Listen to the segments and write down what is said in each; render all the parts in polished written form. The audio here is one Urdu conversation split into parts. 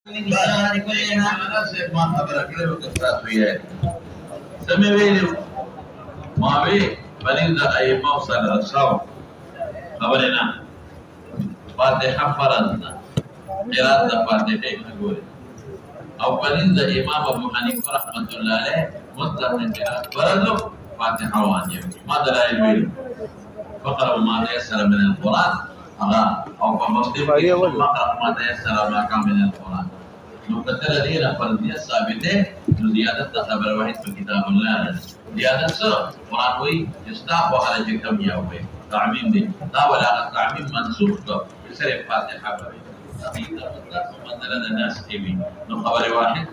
أنا سيف ما خبرك له وقصات وياه سمي ويلي ما بي بلين أي موصل الصوم خبرنا فاتحة فرضنا قراءة فاتحة نقول أو بلين إمام أبو حنيفة رحمة الله عليه مطلق من قراءة فرضه فاتحة واجب ما دلائل ويلي فقرأوا ما تيسر من القرآن أو فمسلم فقرأ ما تيسر ما كان من القرآن نقدر دينا فرضية ثابتة زيادة خبر واحد في كتاب الله زيادة سر قرآن وي يستعب على جكم يومي تعميم دي لا ولا تعميم منسوخ بسر فاتحة حقيقة مثلا الناس كبي نخبر واحد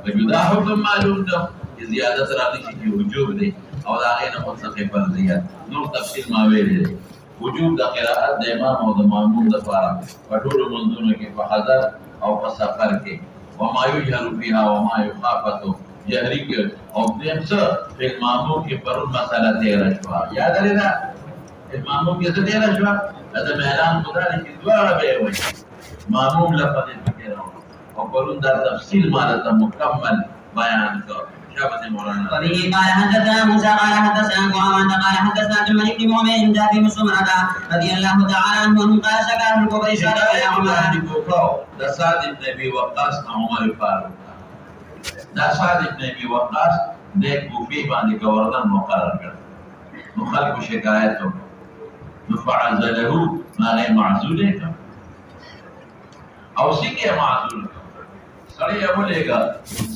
وجدا حكم معلوم ده زيادة رأي في وجوب دي أو داعينا مطلق فرضيات نور تفصيل ما بينه وجوب ده قراءات ده إمام أو ده مأمون ده فارق فطول منذ كيف حضر أو فسافر كيف وما يجهر فيها وما يخافت جهرك أو بنفسه في المأمون كبر المسألة تيرا شوار يا دلنا المأمون كيف تيرا شوار هذا مهلان مدارك الدوار بيوي مأمون لفظ الفكرة وقالون ده تفصيل مالة مكمل بيان شابة مولانا وبه قال حدثنا موسى قال حدثنا معاوية قال حدثنا عبد الملك بن مؤمن جاء في مسلمة رضي الله تعالى عنه قال شكا في الكفر شهر يا عمر ده سعد بن ابي وقاص عمر فاروق ده سعد بن ابي وقاص ده کوفی باندې گورنر مقرر کړ نو خلکو شکایت وکړ نو فعزله ما غیر معزول کړ او څنګه معزول کړ سړی ولېګا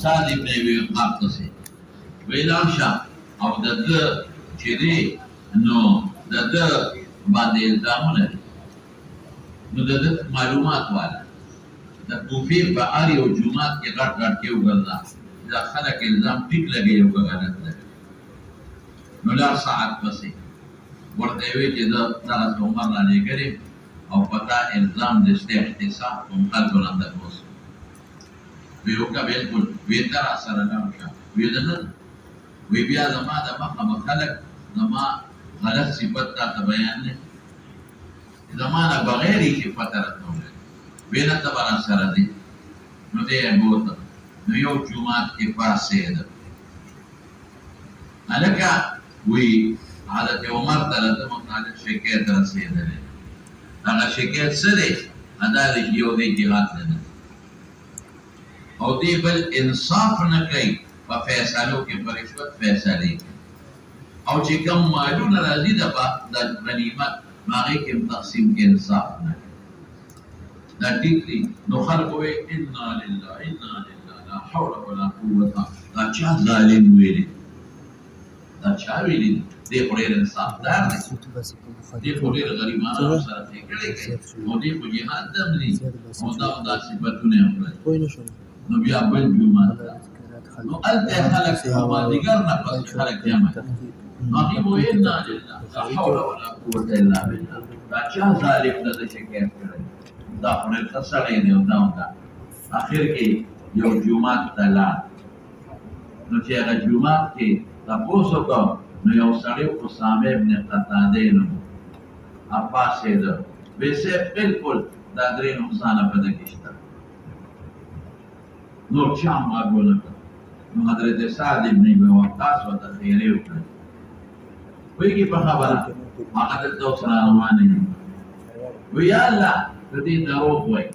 سعد بن ابي وقاص ته ویلام شاه او دغه چې دی نو دغه باندې الزامونه نو دغه معلومات والا د کوفی په اړ یو جمعات کې غټ غټ کې وګرځا دا خلک الزام ټیک لګي یو غلط لګي نو لا ساعت پسې ورته وی چې دا عمر نه لګري او پتا الزام د اختصاص په خلکو نه اوس ویو کا بالکل وی تر سره نه شو وی دنه وی بیا زما د مخه خلک زما غلط صفت ته بیان نه زمانہ بغیر ہی صفت راتنو وینا تبارا سره دي نو دې بوت نو یو جمعات کې فاسد الکه وی حضرت عمر تعالی مخالف شکایت رسیدله هغه شکایت سره ادا یو دی جهاد نه او دی بل انصاف نه کوي په فیصلو کې پرشوت فیصله او چې کوم مالونه راځي د غنیمت ماغی کم تقسیم کے انصاف نہ لا ٹھیک نو خلق ہوئے انا للہ لا حول ولا قوة لا چاہ ظالم ہوئے لا چاہ ہوئے دے خوریر انصاف دار دے خوریر غریبانا سرطے کڑے گئے او دے خو جہاد دم لی او دا صفتونے اپنے نو بیا بل جمعات نو التے خلق ہوا دیگر نفس خلق جمع نقيب إنا لله لا حول ولا قوة إلا بالله لا چا ظالم نه شکایت کړی دا خو نه څه دی دا اخر کې یو جمعات تلا نو چې هغه جمعات کې تاسو کو نو یو سړی اسامه ابن قتاده نو افاسه ده ویسه بالکل دا درې نقصان په دې کې شته نو چا ما ګونه نو حضرت سعد ابن ابي وقاص وته خیره وکړه وی کی په خبره هغه د سره روانه وی الله د دې دروغ وای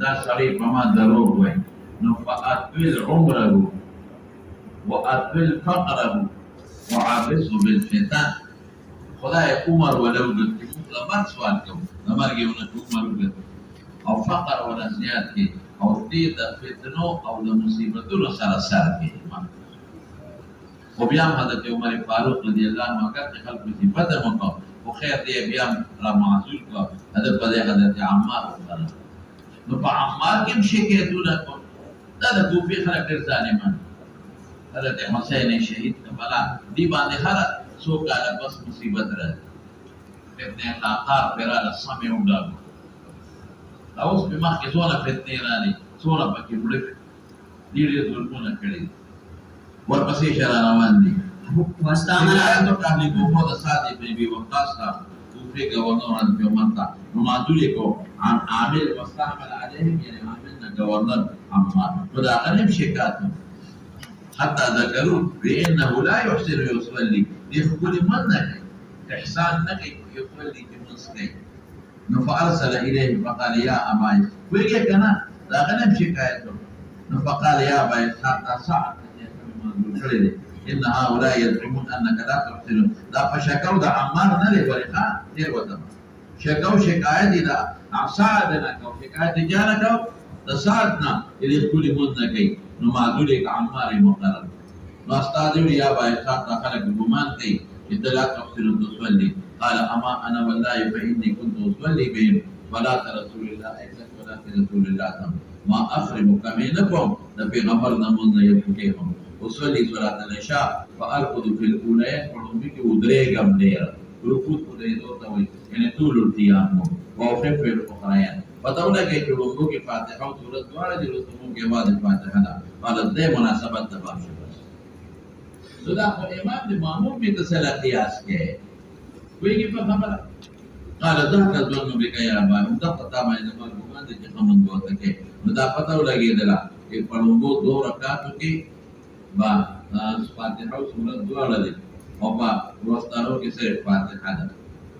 دا سړی په ما دروغ وای نو فاطل عمره واطل فقره وعابسه بالفتن خدای عمر ولو قلت لما سوال کوم لمرګ یو نه عمر وګت او فقر ولا زیات کی او دې د فتنو او د مصیبتونو سره سره کی و بیام حضرت عمر فاروق رضی اللہ عنہ کا خلق کی فتح مقام و خیر دی بیام را معزول کا حضرت حضرت عمار وقال نو پا عمار کم شکیتونا کن دا دا کوفی خلق در ظالمان حضرت حسین شہید بلا دی باندې خلق سو کالا بس مصیبت رہا فتنه خاقار فرال السمی اولاد اوس پی مخی سونا فتنه رانی سونا پکی بڑک دیری ظلمونا کردی ورپسې شرع روان دي واستعمل عبد التحليق هو سعد بن ابي وقاص کوفه گورنر عن عمر نو معدول کو عن عامل واستعمل عليهم يعني عاملنا جورنر عمار وداخلهم شيكاتهم حتى ذكروا بأنه لا يحسن يصلي يقول منك إحسان نقي يصلي في منسكي فأرسل إليه فقال يا أبا ويجي كنا داخلهم شكايتهم فقال يا أبا إسحاق سعد إن هؤلاء يزعمون أنك لا تحسن لا فشكوا دا عمار نلي ورقاء دير وتم شكوا شكاية إذا سعدنا كو شكاية جانك دا سعدنا إلي كل منك نما ذلك عمار مقرر نستاذن يا أبا إسحاق دخلك بمان كي إذا لا تحسن تصلي قال أما أنا والله فإني كنت أصلي بهم ولا رسول الله إكلت ولا رسول الله ما أخرم كمينكم نبي غمرنا من يبكيهم أصلي صلاة العشاء فأركض في الأولى فلم بك ودريقم ديرا ركوت ودريدو توي يعني طول القيام وأخف في الأخرين فتولا كي تلومك فاتحة وسورة دوارة جلوسمك بعد الفاتحة قال ده مناسبة تباب شبس صدق الإمام المأموم بتسأل قياس كيه ويجي فخبر قال ذاك الظن بك يا أبا مدق تاما إذا ما بمان دي خمن دوتك مدق فتولا كي دلا كي فلنبو دو ركاتك با فاتحة وسورة دوارة دي وبا وستارو كي سير فاتحة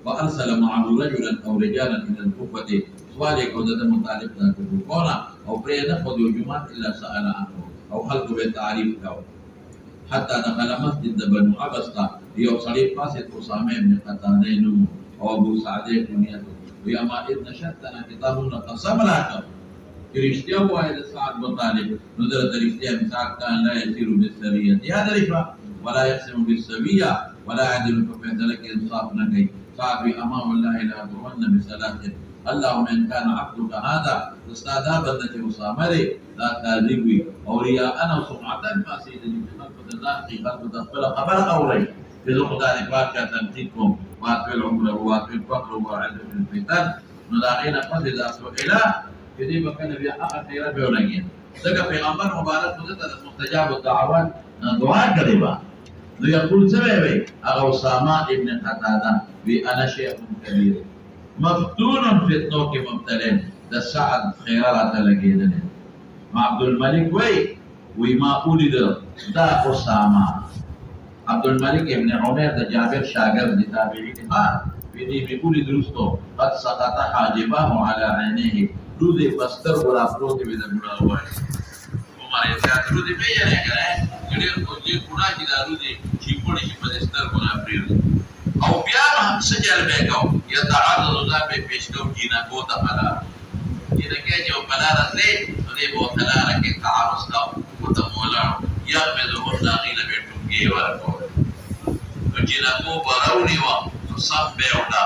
وأرسل معه رجلا أو رجالا إلى الكوفة سؤالي كودة مطالب ذاك الكوفة أو برينا خذ الجمعة إلا سأل عنه أو خلق بالتعريف كو حتى دخل مسجد بنو عبسة ليوصلي قاسد أسامة بن قتادين أو أبو سعدين كنيته ويما إذ نشدنا كتابنا قسم لك كريشتيا وإذا سعد بطالب نظرة كريشتيا سعد كان لا يسير بالسرية هذا رفع ولا يقسم بالسوية ولا يعدل ففعت لك إنصاف نكي سعد في أمام الله لا أدعون بصلاته اللهم إن كان عبدك هذا استعدابتك أسامة لا تذبي أو رياء وسمعة ما سيدني بخلق ذاتي خلق تقبل قبل أوري في ذقدان فاكهة تمتكم واتفي العمر واتفي الفقر وعلم الفتن نداعين قصد سئلا كذي بكنا بيا أخر خيرا بيولين ذكر في غمبر مبارك مدتنا مستجاب الدعوات دعاء قريبا يقول سببي أغا أسامة ابن قتادة بأنا شيخ كبير مفتون في الطوق مبتلين ده سعد خيارات لقيدني مع عبد الملك وما ولد ده أسامة عبد الملك ابن عمر ده جابر شاگرد تابعين بدي بيقول درسته قد سقط حاجبه على عينيه رودي بستر ولا فروت بده بلاوي عمر يا رودي بينه كده يقول كنا كده رودي شيبوني بستر ولا فريد او بیا سجل بيكو يتعرض ذا بيشكو جينا كوتا فلا إذا كان جو فلا رسلي نريد وثلا لك تعرض كو كوتا مولا يقبض الناقيل بيتم جي ورقو جينا كو براوني وتصم بيودا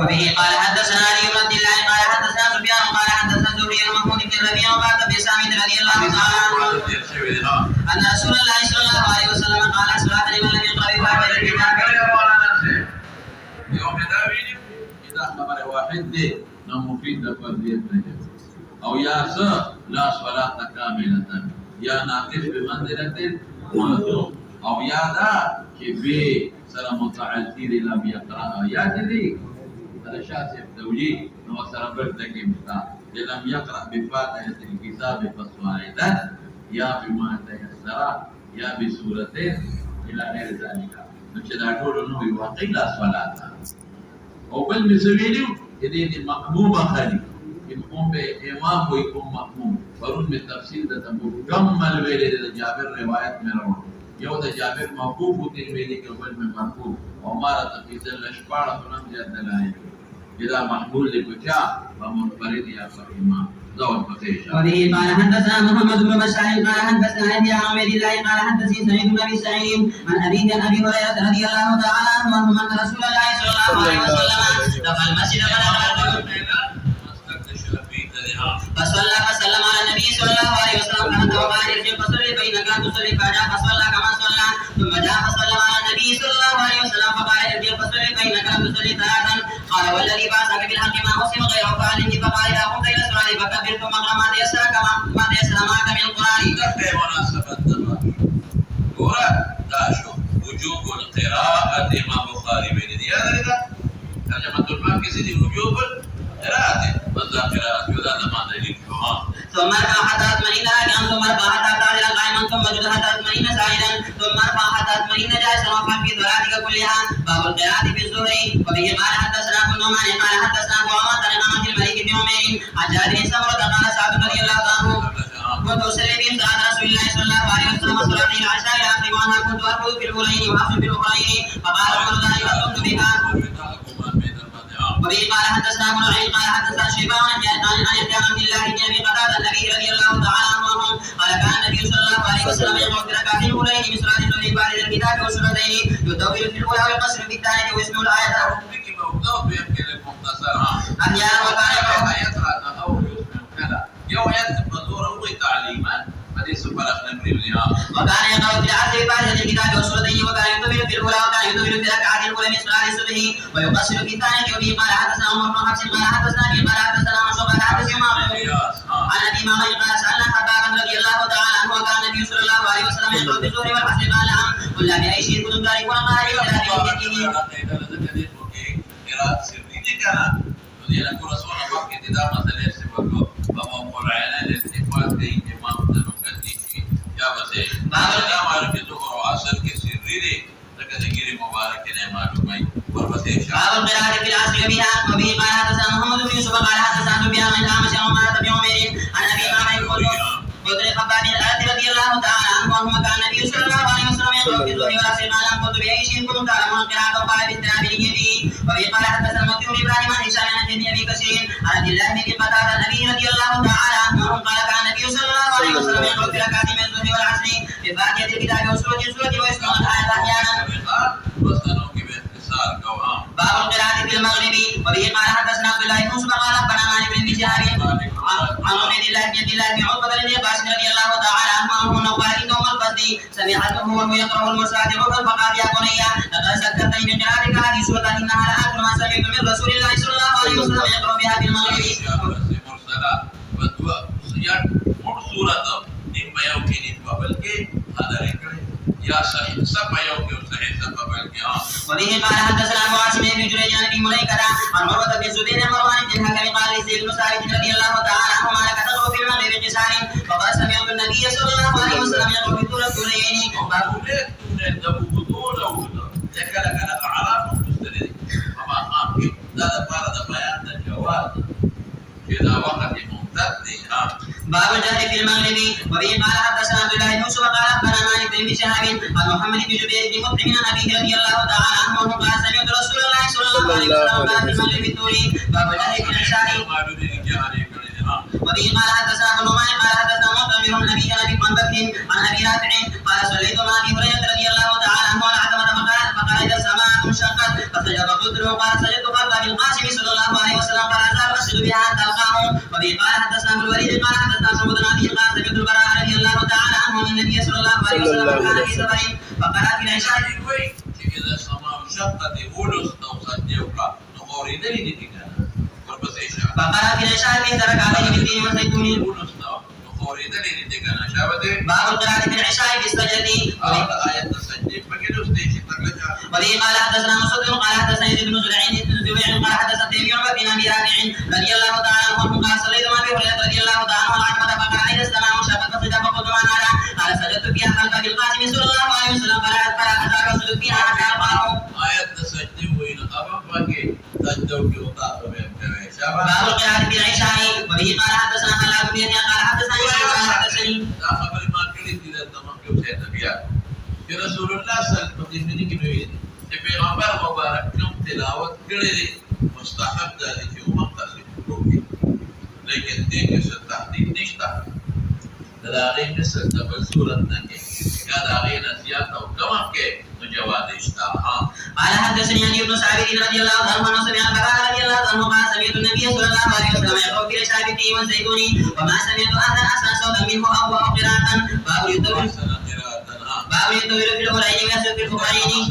وبه قال حدثنا علي بن عبد الله قال حدثنا سفيان قال حدثنا زهري المحمود بن ربيع وقال بسامد رضي الله تعالى عنه ان رسول الله صلى الله عليه وسلم قال صلاه لمن لم يقرأ بفاتحه الكتاب يوم داوين خبر واحد دي مفيد لفردية نجم أو ياسا لا صلاة كاملة يا ناقص بمنزلة معذور أو يا دا كبي سر متعذر لم يقرأها يا جدي هذا شاسف توجيه نو سر بردك مفتاح لم يقرأ بفاتحة الكتاب فصاعدا يا بما تيسر يا بسورتين إلى غير ذلك نشهد أقول إنه يواقع لا صلاة أو بل مسويليو إذا مأموم خالي يقوم بإمام ويقوم مأموم فرون من تفسير ده تقول كمل ويلد جابر رواية من روح يوم جابر موقوف وتلميذ كقول من مرفوع ومارة في ذل الشبارة فلم يدلائل إذا محمول لكشاء فمنفرد يا فإمام زود فتيشة وبه قال حدثنا محمد بن بشار قال حدثنا ابي عن عبيد الله قال حدثني سعيد بن ابي سعيد عن ابيه عن ابي هريره رضي الله تعالى عنه ان رسول الله صلى الله عليه وسلم دخل المسجد فصلى فسلم على النبي صلى الله عليه وسلم فانت وقال ارجع فصلي فانك تصلي فجاء فصلى كما صلى ثم جاء فسلم على النبي صلى الله عليه وسلم فقال ارجع فصلي فانك تصلي ثلاثا قال والذي بعثك بالحق ما مسلم غير فعله فقال اذا قمت الى الصلاه فكبر ثم اقرا ما تيسر ما تيسر معك من القرآن. في مناسبة ورا داشو وجوب القراءة إمام بخاري بين هذا ترجمة الماكسي دي وجوب القراءة وذا قراءة وذا ما دليل ثم ارفع حتى تطمئن راكعا ثم ارفع حتى تعدل قائما ثم اسجد حتى تطمئن ساجدا ثم ارفع حتى تطمئن جالسا وافعل في صلاتك كلها. باب القراءة في الظهر. وبه قال حدثنا ابن نعمان قال حدثنا ابو عمر عن امامة الملك بن عمير عن جابر بن سمرة قال سعد رضي الله عنه كنت أصلي بهم صلاة رسول الله صلى الله عليه وسلم صلاة العشاء إلى آخر وأنا كنت أركض في الأولين وأخذ في الأخرين فقال عمر ذلك كنت بها. وبه قال حدثنا ابو نعيم قال حدثنا شيبان عن يحيى عن عبد الله بن ابي قتاده النبي رضي الله تعالى عنه قال كان النبي صلى الله عليه وسلم يقرا في ركعتين الاولين من صلاه الظهر بعد الكتاب والسنتين يطول في الاولى ويقصر في الثانيه ويسمع الايه. احيانا وكان يوم يكتب مزوره تعليما حديث فرق نمري بها وكان يقرا في العصر بعد الكتاب والسنتين وكان يطول في الاولى وكان يطول في الركعه الاولى من صلاه الصبح ويقصر في الثانيه. وبه قال حدثنا عمر بن حفص قال حدثنا ابي قال حدثنا منصور قال حدثنا عن ابي مامي قال سالنا حبابا رضي الله تعالى عنه وكان النبي صلى الله عليه وسلم يقرا في الظهر والعصر قال نعم قلنا باي شيء كنتم تاركون قال قراءة سرية كان ودينا كل رسول الله كتاب مثلا يسبقه بابا قرآن الاستقبال دين إمام تنقدي يا بس ما معلوم الظهر وعصر كسرية تكذكير مبارك نعمة وربطه باب القراءة في العصر بها. وبه قال حدثنا محمد بن يوسف قال حدثنا سفيان عن الأعمش عن عمارة بن عمير عن أبي مامي قلت لخباب الآت رضي الله تعالى عنه وهو كان النبي صلى الله عليه وسلم يقرأ في الظهر والعصر قال قلت بأي شيء كنتم تعلمون القراءة قال باستناد نيته. وبه قال حدثنا المطيع بن إبراهيم عن هشام عن أبي كثير عن عبد الله بن قتادة النبي رضي الله تعالى عنه قال كان النبي صلى الله عليه وسلم يقرأ في ركعتين من الظهر والعصر بفاتحة الكتاب وسورة ويسمع الآية أحيانا. باب القراءة في المغرب. وبه قال حدثنا عبد الله بن يوسف قال ربنا مالك بن شهاب عن عبيد الله بن عبد الله بن عتبة بن عباس رضي الله تعالى عنه قال إنه القصد سمعته وهو يقرأ المصحف فقال يا بني لقد ذكرتني بقراءتك هذه سورة إنها لآخر ما سمعت من رسول الله صلى الله عليه وسلم يقرأ بها في المغرب. يا صحيح سبا يوم صحيح سبا بالكي وبه قال حدثنا ابو عاصم بن جريج عن ابي مليكه عن عروه بن الزبير عن مروان بن الحكم قال لزيد بن ثابت رضي الله تعالى عنهما لك تقرا في المغرب قسان فقال سمعت النبي صلى الله عليه وسلم يقرا في طول الطولين. باب الجهل في المغرب. وبه قال حدثنا عبد الله بن يوسف قال اخبرنا مالك بن شهاب عن محمد بن جبير بن مطعم عن ابيه رضي الله تعالى عنه قال سمعت رسول الله صلى الله عليه وسلم قال في المغرب الطول. باب الجهل في العشاء. وبه قال حدثنا ابن نعمان قال حدثنا معتمر عن ابي عن بكر عن ابي رافع قال صليت مع ابي هريره رضي الله تعالى عنه على عتبه فقال اذا السماء انشقت فسجد فقلت له قال سجدت خلف ابي القاسم صلى الله عليه وسلم قال ازال اسجد بها حتى القاه. وبه قال حدثنا ابو الوليد قال حدثنا سعود بن ابي قال سمعت البراء رضي الله تعالى عنه ان النبي صلى الله عليه وسلم كان في سفر فقرا في العشاء إذا السماء انشقت ولست وصدقك نقوري دليل فقرا في العشاء في ركعتين بالتين والزيتون. باب القراءة في العشاء في السجدة. وبه قال حدثنا مسدد قال حدثنا يزيد بن زريع قال حدثنا تيمي عن ابي رافع رضي الله تعالى عنه قال صليت مع ابي هريره رضي الله تعالى عنه على عتبه فقال اذا السماء انشقت فسجد فقلت ما هذا قال سجدت فيها خلف ابي القاسم صلى الله عليه وسلم فلا ازال اسجد فيها حتى القاه. باب القراءة في العشاء. وبه قال حدثنا خلاد بن يحيى قال حدثنا يوسف قال حدثني رسول الله صلى الله عليه وسلم پیغمبر مبارک کوم تلاوت کړی دی مستحب ده چې عمر تصریح وکړي لیکن دې کې څه تحقیق نشته دا هغه مثل د بل صورت نه کې دا هغه نصیحت او کوم کې نو جواب نشته. قال حدثني علي بن سعيد رضي الله عنه سمع البراء رضي الله عنه قال سمعت النبي صلى الله عليه وسلم يقرأ في العشاء بالتين والزيتون وما سمعت احدا احسن صوتا منه او قراءة. باب يطول في الأولين ويسر في الأخرين.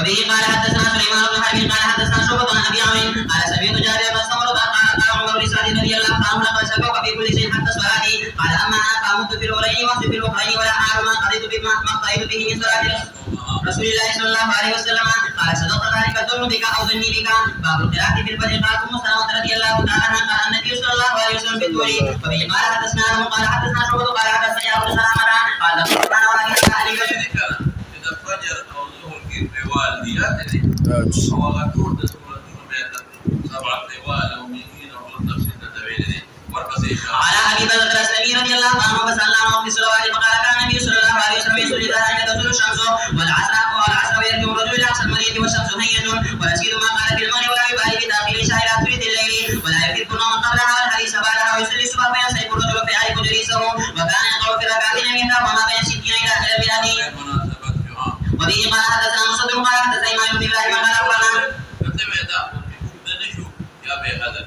وبه قال حدثنا سليمان بن حرب قال حدثنا شعبة عن ابي عمرو قال سمعت جابر بن سمرة قال عمر بن سعد رضي الله عنه لقد سبق في كل شيء حتى صلاتي قال اما انا فامت في الاولين وامت في الاخرين ولا اعلم ما قضيت بما قضيت به من صلاه رسول الله صلى الله عليه وسلم قال صدقت ذلك الظن بك او ظني بك باب القراءة في الفجر قال ام سلمة رضي الله تعالى عنها قال النبي صلى الله عليه وسلم في الدور وبه قال حدثنا قال حدثنا شعبة قال حدثنا ابو سلمة قال سبحان الله إذا فجر أو ظهر في والدياته أو غدور تسورة سبعة طوال أو مئين أو نفس التدبير والبصير. على أبي بكر الأسلمي رضي الله عنه فسلم في الصلوات فقال كان النبي صلى الله عليه وسلم يصلي ذلك تزول الشمس والعصر ويرجع الرجل إلى أقصى المدينة والشمس هيئة ونسيت ما قال في المغرب ولا يبالي بتأخير العشاء إلى ثلث الليل ولا يكذب النوم قبلها والحديث بعدها ويصلي الصبح فينصرف الرجل في عيب جليسه وكان يقرأ في ركعتين منها وما بين 60 إلى 100. وبه قال حدثنا مصدق قال حدثنا إمام بن إبراهيم قال أخبرنا يا بهذا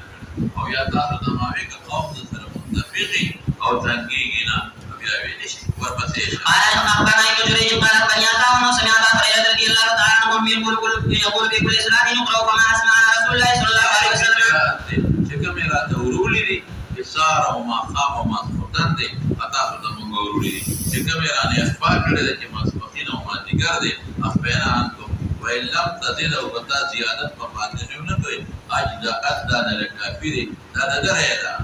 أو يا تاسو ما فيك قوم سره متفقين أو تنقينا قال أخبرنا ابن جريج قال أخبرني عطاء سمع أبا هريرة رضي الله تعالى عنه يقول في كل صلاة يقرأ كما أسمع رسول الله صلى الله عليه وسلم. شكمل تورولي إصار وما خاف وما سقطت أتاسو تمن قولي شكمل أن يخفى كذا كما سقطين وما تجارد أخبرنا أنتم وإن لم تزيد أو قطع زيادة فقاتلوا نقول أجد أدنى للكافر لا درجة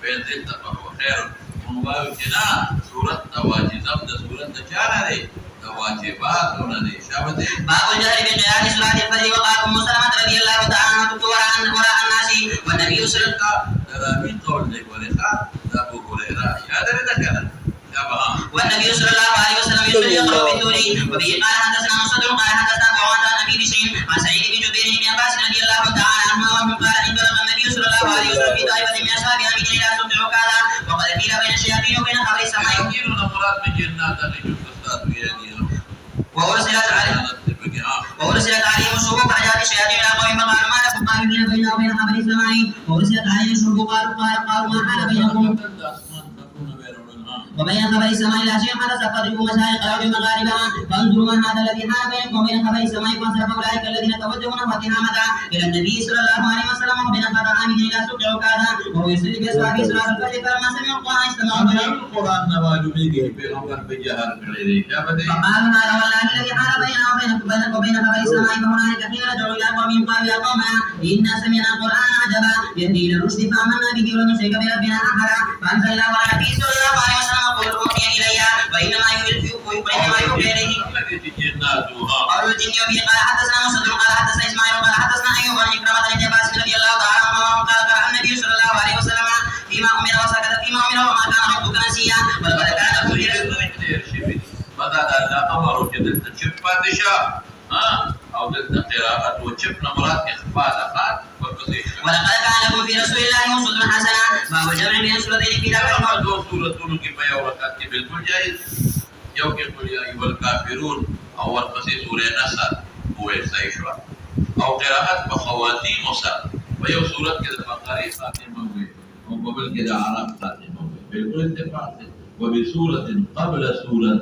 فإن زدت فهو خير. مباركنا سورة تواجزم ده سورة تجارة دي تواجبات هنا دي شابتي باب الجهر بقراءة صلاة الفجر وقال أم سلمة رضي الله تعالى عنها وراء الناس والنبي صلى الله عليه وسلم ترى من قول لك ولقاء أبو هريرة يا دري ذكر والنبي صلى الله عليه وسلم يصلي يقرأ بالدور. وبه قال حدثنا مصدق قال حدثنا معاذ عن أبي بشير عن سعيد بن جبير بن عباس رضي الله تعالى عنهما وعنه قال انطلق النبي صلى الله عليه وسلم في طائفة من أصحابه أمين إلى سوق عكاظة وقد قيل بين الشياطين وبين خبر السماء يمكن المراد بجنات اللي يستاذ بيديهم وأرسلت عليهم الشهوب فجاءت الشياطين إلى قوم فقالوا ما لكم قائمين بيننا وبين خبر السماء وأرسلت عليهم الشهوب قالوا ما حال بينكم وبين خبر السماء لا شيء حدث فاضربوا مشارق الأرض ومغاربها فانظروا ما هذا الذي حال بينكم وبين خبر السماء فانصرف أولئك الذين توجهوا نحو تهامة إلى النبي صلى الله عليه وسلم وبين خبر آمين إلى سوق عكاظة وهو يصلي بأصحابه صلاة الفجر فلما سمعوا القرآن استمعوا له. القرآن نواجه بيجي بيغمبر بجهر كذي فقالوا هذا والله الذي حال بيننا وبين خبر السماء فهنالك حين رجعوا إلى قوم قالوا يا قومنا إنا سمعنا قرآنا عجبا يهدي إلى الرشد فآمنا به ولن نشرك بربنا أحدا فأنزل الله على النبي صلى الله عليه وسلم قل أوحي إلي وإنما يوحي إليه قالوا الجن وبه قال حدثنا مصدق قال حدثنا إسماعيل قال حدثنا أيوب عن إكرامة بن عباس رضي الله تعالى عنهما قال قال النبي صلى الله عليه وسلم فيما أمر وسكت فيما أمر وما كان ربك نسيا ولقد كان كل بدأ الأمر كده تشوف فاتشة أو قراءة وشوف نمرات إخفاء دقات ولقد كان لكم في رسول الله أسوة حسنة باب الجمع بين سورتين في ذلك دو سورة كفاية وركعت بالكل جائز يوم يقول يا أيها الكافرون أو القصي سورة نصر هو يستيشوا أو قراءة بخواتيم وصل ويو سورة كده فقاري خاتمة وقبل كده عرب خاتمة بالكل اتفاق وبسورة قبل سورة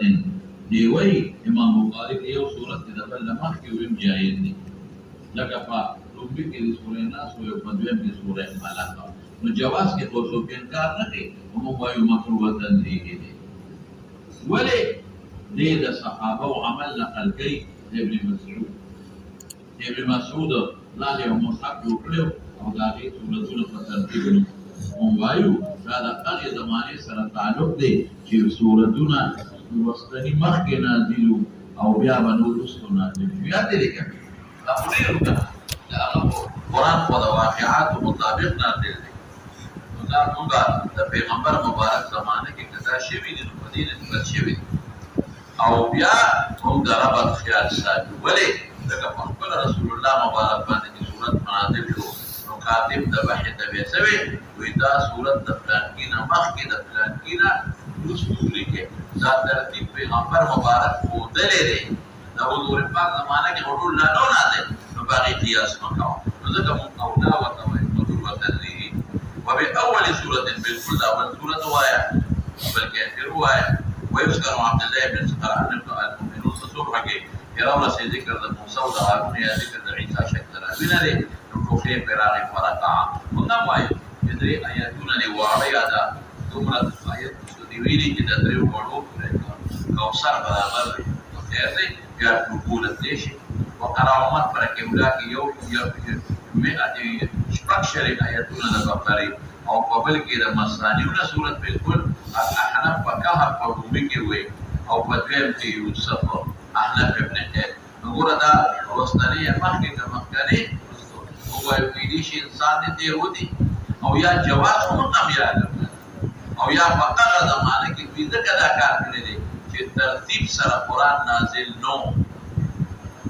ديوي إمام بخاري يو سورة كده بل مخي ويمجايدني لك ربي کی سورہ ناس و بدویم کی سورہ ملک نو جواز کے تو سو انکار نہ کہ ہم وایو مکروہ تنزیہ دي ولی دې د صحابه او عمل نقل کوي ابن مسعود لا له مصحف وکړو او دا دې سورۃ په ترتیب هم وایو دا د هغه زمانه سره تعلق دی چې سورتونه وسطنی مخکې نازلو او بیا باندې ورسته نازل بیا دې کوي دا ډیرو قرآن خود واقعات مطابق نازل دی دا موږ د پیغمبر مبارک زمانه کې کدا شوی دی په دې نسبت شوی او بیا موږ د رب خیال ساتو ولی دغه خپل رسول الله مبارک باندې چې صورت مناسب شو نو کاتب د بحث د بیسوي وې دا صورت د پلان کې نه مخکې د پلان کې نه رسول کې ذات ترتیب پیغمبر مبارک خو دلې دی دا حضور پاک زمانه کې حضور لا نه نازل باقي قياس مكاو نذكر أولا وتوي وتوي تدريه وبأول سورة بالكل أول سورة وايا بالكافر وايا ويذكر عبد الله بن سخر عن المؤمنون سورة چراو سے ذکر دا موسیٰ و دا هارون یا ذکر دا عیسیٰ شکر راوینا دے نوٹوخے پیراغ فرقا ونگا مائی جدری آیاتونا نے وارا یادا دمرا آیت دیویلی کی دا دریو وڑو کوسر برابر خیر دے یا نقولت دیشی وقراومت پر کملا کی یو مئتی شپکشر آیاتونا دا بقری او قبل کی دا مصانیونا صورت بالکل احنف پکاہر پر رومی کے ہوئے او بدویم کی یوسف احنف ابن قید نگورا دا وستانی مخی کا مخکانی او ایدیش انسان دی دیر ہو دی او یا جواز مقام یاد او یا فقر زمانه کی بیده کدا کار کرده دی چه ترتیب سر قرآن نازل نو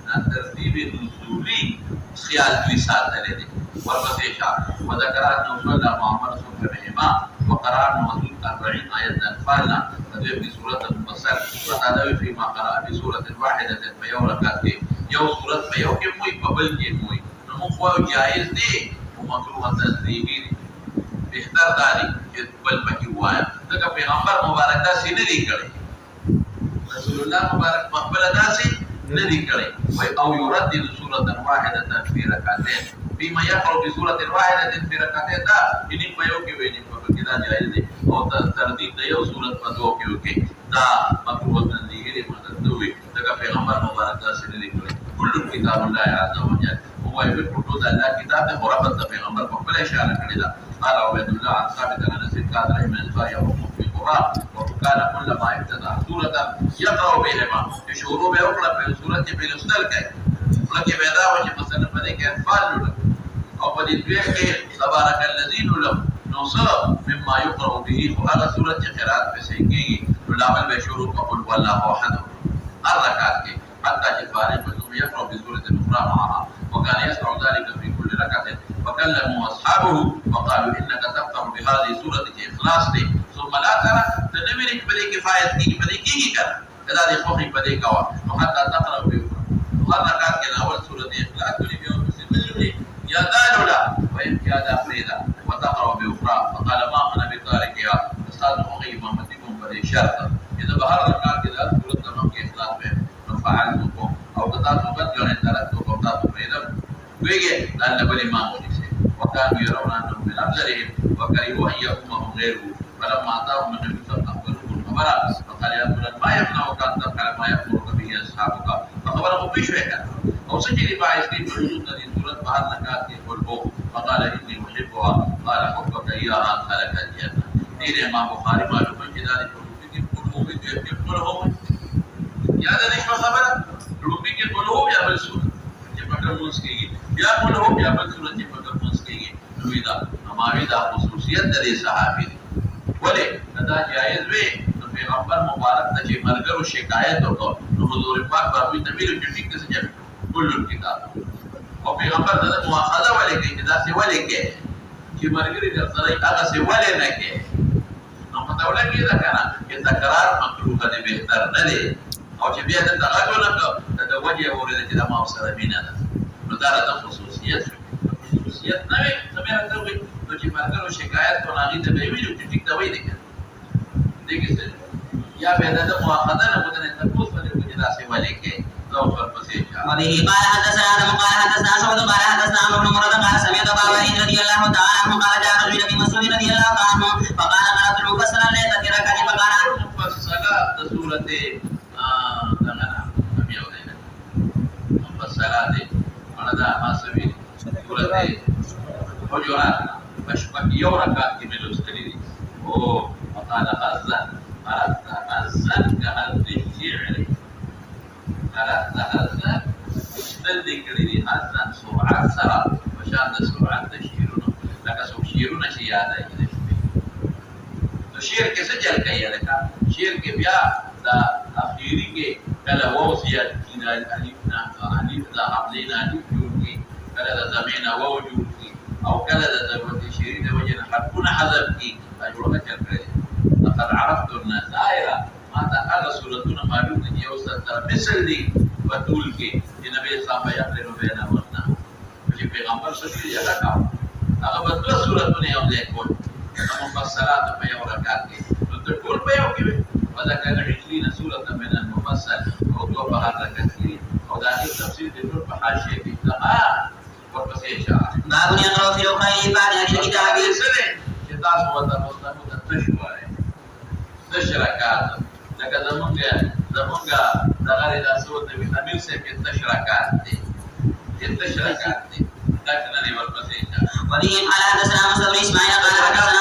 نا ترتیب نزولی خیال دوی ساتھ دی ورپسیشا وذکرات نوصول اللہ محمد صلی اللہ علیہ وسلم وقرار موضوع 40 آیت انفالنا تدوی في سورة المفصل وتدوی في ما قرأ في سورة واحدة فيو رکات کے یو سورت فيو کے موئی قبل کے موئی نمو خواہ جائز دے ومکروح تصدیقی دے بہتر داری کہ قبل پکی ہوا ہے تکا پیغمبر مبارک دا سی ندی کرے رسول اللہ مبارک مقبل دا سی ندی کرے او يردد سورة واحدة في رکاتین بما يقرأ في سورة واحدة في رکاتین دا انہی فيو کے وینی دا جائز دے اور تردید دا یو صورت پدو کیونکہ دا مکروح تنظیری مدد دوئی تکا پیغمبر مبارک دا سلی لکھلے کل کتاب اللہ عز و جل هو يقول دا اللہ کتاب دے مرابط دا پیغمبر کو پلے اشارہ کرے دا قال عبید اللہ عن ثابت عن نسل قاد رحم انفاء يوم في القرآن وكان كل ما ابتدع سورة يقرأ بهما شروع بے اقلا پہ سورت پہ لسنل کہے لکہ بیدا وجہ مثلا پدے کہ انفال لکھ اور پدے دوئے کہ تبارک الذین لم نوصل مما يقرأ به وهذا سورة قراءات پہ سیکھیں العمل بشروع قل والله احد الركعات کے حتى جفارق بن يقرأ بسورة أخرى معها وكان يسمع ذلك في كل ركعة فكلموا أصحابه وقالوا إنك تفطر بهذه سورة إخلاص دي ثم لا ترى تنمينك بدي كفاية كي بدي كي كذا كذا خوخي بدي كوا وحتى تقرأ بأخرى الركعات كان أول سورة إخلاص بني بيوم بسم يا دالولا وإن كاد أفريدا وتقرأ بأخرى فقال ما أنا بتاركها أستاذ أخي محمدكم بدي شرطا إذا بهر ركعات كذا سورة نمك إخلاص به فعلتكم او قطعتم قد جون تركتم وقطعتم بيدم ويجي لأن بني ما مجلسه وكانوا يرون أنهم من أفضلهم وكرهوا أن يؤمهم غيره فلما أتاهم النبي صلى الله عليه وسلم خبرا فقال يا فلان ما يمنعك أن تفعل ما يأمرك به أصحابك فخبره بشوية أو سجل باعثين بالوجود الذي سورة بعض نكات يقول فقال إني أحبها قال حبك إياها أدخلك الجنة دين إمام بخاري ما لم يجد ذلك یاد ہے نشو خبر روپی کے قلوب یا بل صورت یہ پکر منس کے گی یا قلوب یا بل صورت یہ پکر منس کے گی نویدہ ہماری دا خصوصیت دے صحابی دی ولی ندا جائز وے تو پیغمبر مبارک تا چی مرگر و شکایت ہوتا نو حضور پاک بابی نبیل جو ٹھیک سے جب کل کتاب اور پیغمبر دا مواخذہ والے کے جدا سے والے کے چی مرگری در سرائی آگا سے والے نہ کے نو مطولا کی دا کنا کہ تقرار مکروح دے بہتر نہ دے او چې بیا د تغاجو نه د وجه اورېدل چې د ما سره مینه ده نو دا د خصوصیت نه وي سمه راته وي نو چې مرګرو شکایت کو ناغي ته ویلو چې ټیک دا وایي دي دغه څه یا به د مؤاخذه نه بده نه تاسو په دې کې دا څه ولې کې لو پر پسې وبه قال حدثنا آدم قال حدثنا سعد قال حدثنا عمرو بن مراد قال سمعت ابا هريره رضي الله تعالى عنه قال جاء رجل في مسعود رضي الله تعالى عنه فقال قرات المفصل لا تذكر كلمه قال المفصل سوره مفصلات ولدا حاسبين سورة حجرات مشبك يوركات من الأستريد وقال غزا أردت غزا كهز الشعر أردت غزا استذكر لي غزا سرعة سرى وشان سرعة تشيرون لك سوشيرون شيادا إلى تشير كسجل كي لك شير كبيا دا أخيري كي كلا ووسيات كنا ألفنا ألف دا حبلنا ألف جوركي كلا دا زمينا ووجوركي أو كلا دا زمين شيرين وجنا حركونا حذبكي أجرنا كالكري لقد عرفت الناس دائرة ما تقال سورتنا معلوم أن يوصل مثل دي وتولكي النبي صلى الله عليه وسلم بينا ورنا وجي پیغمبر سبيل يلقى أغبت سورتنا يوم ليكون مفصلات ما يوركاتي تقول بيوكي وذكر 20 سورة من المفصل وقوة بهذا كثير حاشیه کې ورپسې باب يقرأ في الأخرين بعد هذه الكتاب چې تاسو ورته مستقو ته تش وایي تش رکعات لکه زمونږ دغه رسول نبی امیر صاحب کې تش رکعات دي تش رکعات دي دا څنګه ورپسې وبه قال حدثنا موسى بن اسماعيل قال حدثنا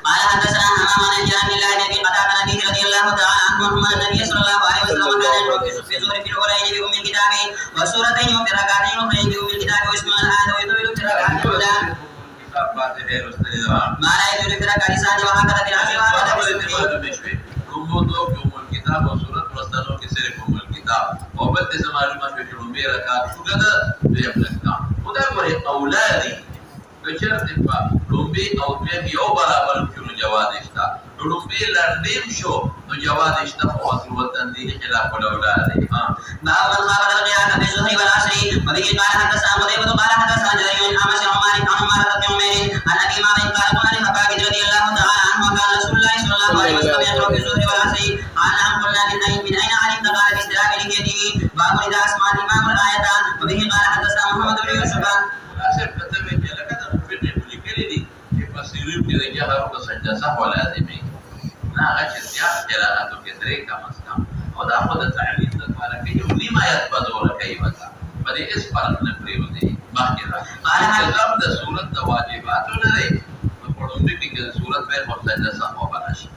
قال حدثنا همام عن جابر بن الله بن قتادة عن أبيه رضي الله تعالى عنه أن النبي صلى الله عليه وسلم كان يقرأ في الزهر في الأولين بأم الكتاب وسورتين في ركعتين أخرين بأم الكتاب واسمها الآية ويطول في ركعة الأولى ما لا يطول في ركعة الثانية وهكذا في العشر وهكذا في السنة الكتاب وسورة رسالة كسر أم الكتاب وبدأ معلومات في شروع ركعات شغلة بيبلغنا وده هو أولادي بشرط لومبي او دویم یو برابر شنو جواز اشتا لومبي لندیم شو نو جواز اشتا او اصل وتنزيل خلاف الاولاد باب من خافت القيام في الظهر والعصر وبه قال حدثنا قتيبة قال حدثنا جرير عن عمش ومالك عن عمارة بن عمير عن ابي مالك قال قلنا لخباب رضي الله تعالى عنه وكان رسول الله صلى الله عليه وسلم يقرأ في الظهر والعصر قال نعم قلنا من اين علمت قال باستلام لحيته باب اذا اسمع الامام الايه وبه قال حدثنا محمد بن يوسف سيريب كده جهر وسجد صح ولا لازمي لا غش السياق قراءة كثيرة كما سكام وده خد تعليم تقال كي لما يتبذ ولا كيف بدي اسفر من بريودي ما كده الكلام ده سورة واجبات ولا ليه فقولون دي كده سورة غير مسجد صح وبلاش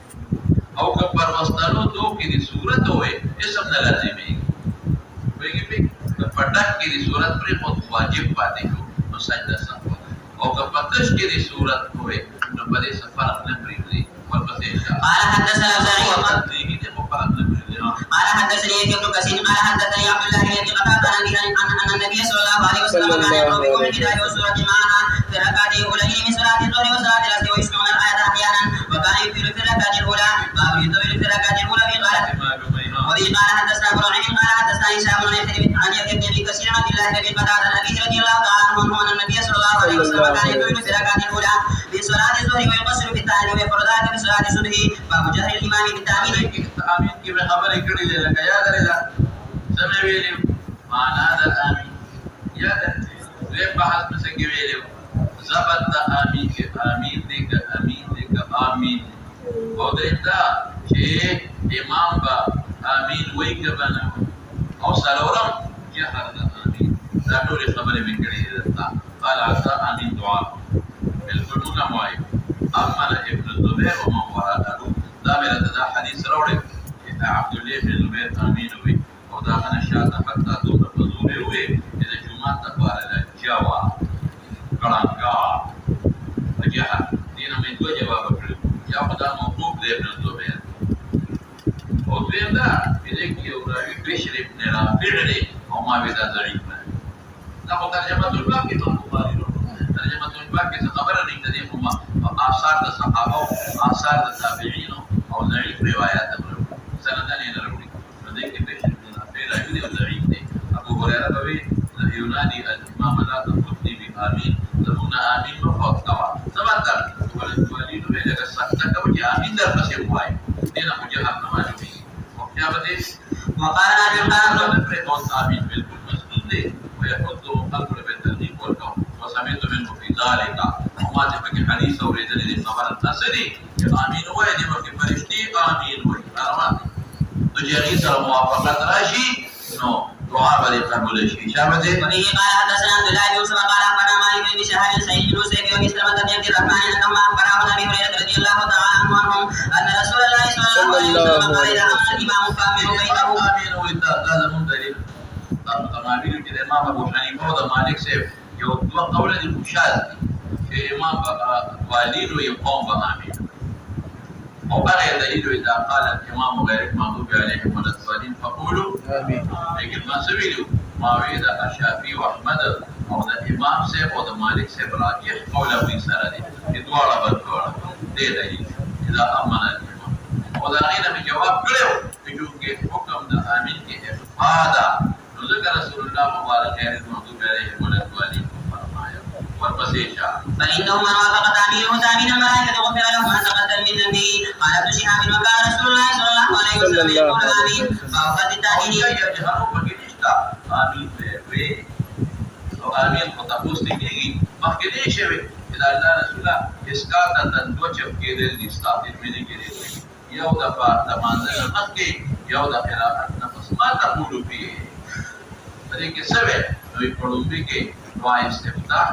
او كبر وسطانو تو كده سورة هو اسم لازمي ويجي بيك فدك كده سورة پر واجب باندې مسجد صح او که پتش کې د صورت کوې نو په دې سفر نه پریږدي ورپسې قال حدثنا زهري قال حدثني ابن كثير قال حدثني عبد الله بن قتادة عن النبي صلى الله عليه وسلم كان يقرأ بأم الكتاب وسورة معها في الركعة الأولى من صلاة الظهر وصلاة العصر ويسمعون الآية أحيانا وكان يطيل في الركعة الأولى باب يطيل في الركعة الأولى وبه قال حدثنا ابن عين قال حدثنا هشام بن عن يحيى بن كثير عن الله بن قتادة عن أبيه رضي الله تعالى عنه أن النبي صلى الله عليه وسلم كان يطيل في الركعة الأولى من صلاة الظهر ويقصر في الثانية ويفرض ذلك في صلاة الصبح باب جهر الإمام بالتأمين آمين کی میں خبر کړی دی لکه یاد لري دا سمې ویلې معنا دا آمین یاد لري بحث مې څنګه ویلې ضبط دا آمین کې آمین دې آمین او دا چې امام با آمین وایي کبنه او سلام جهر دا آمین دا ټول خبرې مې کړې دي قال عسى آمین دعا بالکل موای اما ابن الزبير ومن وراءه دا مې دا حدیث راوړی عبد الله بن زبير آمين وي او دا غنه شاته حتى دوم حضور وي اذا جمعه تقال جوا قرانكا وجهه دينا من دو جواب کړو یا خدا موقوف دی ابن زبير او دیم دا دې کې او راوي بشر ابن رافع دی او ما ودا ضعیف نه دا په ترجمه الباب کې ته بخاري ترجمه الباب کې خبره نه ده هم آثار د صحابه آثار د تابعین او ضعیف روایت سندان یې لري نو دې کې بشر بن رافع راوي او ضعیف دی ابو هريره دوی ينادي الامام لا تخطي بآمين زمون آمين مفوت کوا سبتر ولید به لکه سخت کوي آمين در پسې وای دینه مجهر نه معلومي او بیا به وقال ابن قاسم پرموت آمين بالکل مسلم دی ويحط قلب بالترتيب والقول وسمعت منه في ذلك وما تفك حديث اوریدل دي خبر اصلي آمين وای دې مکه فرشتي آمين وای روان تو جری سره موافقت راشي نو دعا بری قبول شي شابه دې وبه قال حدثنا عبد الله بن يوسف قال اخبرنا مالك بن شهاب سعيد بن سيف ومسلمة بن عبد الرحمن انهما اخبراه ابي هريرة رضي الله تعالى عنهم ان رسول الله صلى الله عليه وسلم قال اذا امن الامام فامنوا بينه آمين وإذا هذا منذر تمامين كده امام ابو حنيفه او مالك سيف یو دو قول دي مشاذ چې امام والي يقوم بآمين او بغير دليل اذا قال الامام غير المغضوب عليهم ولا الضالين فقولوا امين لكن ما سويلوا ما ويد الشافعي واحمد او الامام سيف او مالك سيف راجح قول ابو سعد ادوار بالدور دي دليل اذا امن الامام وداغين من جواب کړو چې حکم د امين کې افاده ذکر رسول الله مبارک غير المغضوب عليهم ولا الضالين فرمایا ورپس ورپسې فإنه من وافق تأمينه تأمين الملائكة غفر له ما تقدم من ذنبه. قال ابن شهاب وكان رسول الله صلى الله عليه وسلم يقول آمين فأوقات التأمين. آمين وي او آمين خو تاسو ته کېږي مخکې دې شوی چې الله رسول اسقاط د دوه چپ کېدل دي ستاسو مې کېږي یو د په تمانځ مخکې یو د خلافت نفس ما تقول فيه دې کې څه وي نو په لومړي کې دعا استفتاح